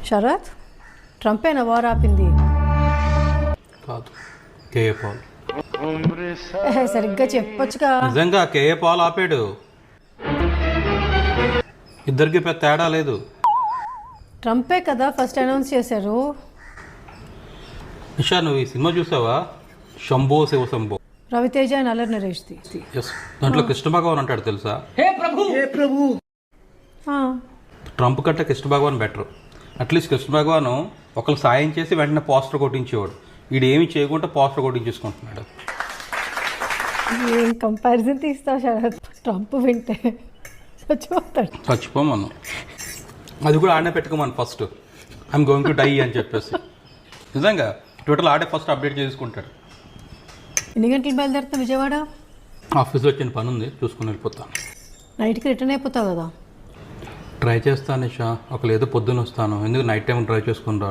Sarath, ట్రంపేనా war ఆపింది? కాదు, KA Paul. సరిగ్గా చెప్పొచ్చుగా. నిజంగా కేఏ పాల్ ఆపాడు. ఇద్దరికి పెద్ద తేడా లేదు. ట్రంపే కదా ఫస్ట్ అనౌన్స్ చేశారు. నిషా, నువ్వు ఈ సినిమా చూసావా? శంభో శివ శంభో. రవితేజ అండ్ అల్లరి నరేష్ది. ఎస్, దాంట్లో కృష్ణ భగవాన్ అంటాడు తెలుసా? ఆ, ట్రంప్ కంటే కృష్ణ భగవాన్ బెటర్. అట్లీస్ట్ కృష్ణ భగవాన్ ఒకరు సాయం చేసి వెంటనే పోస్టర్ కొట్టించేవాడు. వీడు ఏమి చేయకుండా పోస్టర్ కొట్టించేసుకుంటున్నాడు. ఏం కంపారిజన్ తీస్తావు శరత్? ట్రంప్ వింటే చచ్చిపోతాడు. చచ్చిపోమను. అది కూడా ఆడనే పెట్టుకోమను first. I'm going to die అని చెప్పేసి. నిజంగా ట్విట్టర్లో ఆడే ఫస్ట్ అప్డేట్ చేసుకుంటాడు. ఎన్ని గంటలు బయలుదేరుతా విజయవాడ? ఆఫీస్లో వచ్చిన పని ఉంది, చూసుకుని వెళ్ళిపోతాను. నైట్కి రిటర్న్ అయిపోతావు కదా? ట్రై చేస్తాను నిషా. ఒకళ్ళు ఏదో పొద్దున్న వస్తాను, ఎందుకు నైట్ టైం డ్రైవ్ చేసుకుని రా.